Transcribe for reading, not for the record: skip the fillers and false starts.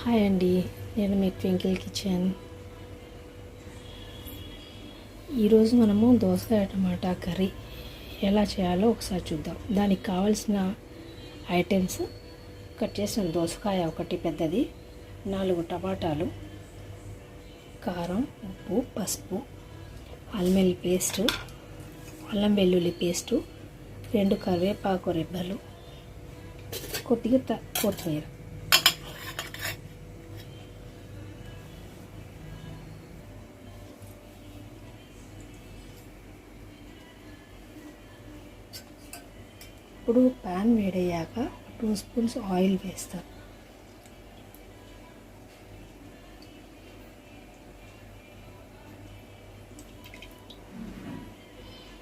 Hi అండి, నేను మీ twinkle kitchen. ఈరోజు మనము దోసకాయ టమాటా కర్రీ ఎలా చేయాలో ఒకసారి చూద్దాం. దానికి కావాల్సిన ఐటమ్స్: కట్ చేసిన దోసకాయ ఒకటి పెద్దది, 4 టమాటాలు, కారం, ఉప్పు, పసుపు, అల్లం పేస్టు, అల్లం వెల్లుల్లి పేస్టు, 2 కరివేపాకు రెబ్బలు, కొద్దిగా కొత్తిమీర. ఇప్పుడు ప్యాన్ వేడయ్యాక 2 స్పూన్స్ ఆయిల్ వేస్తాను.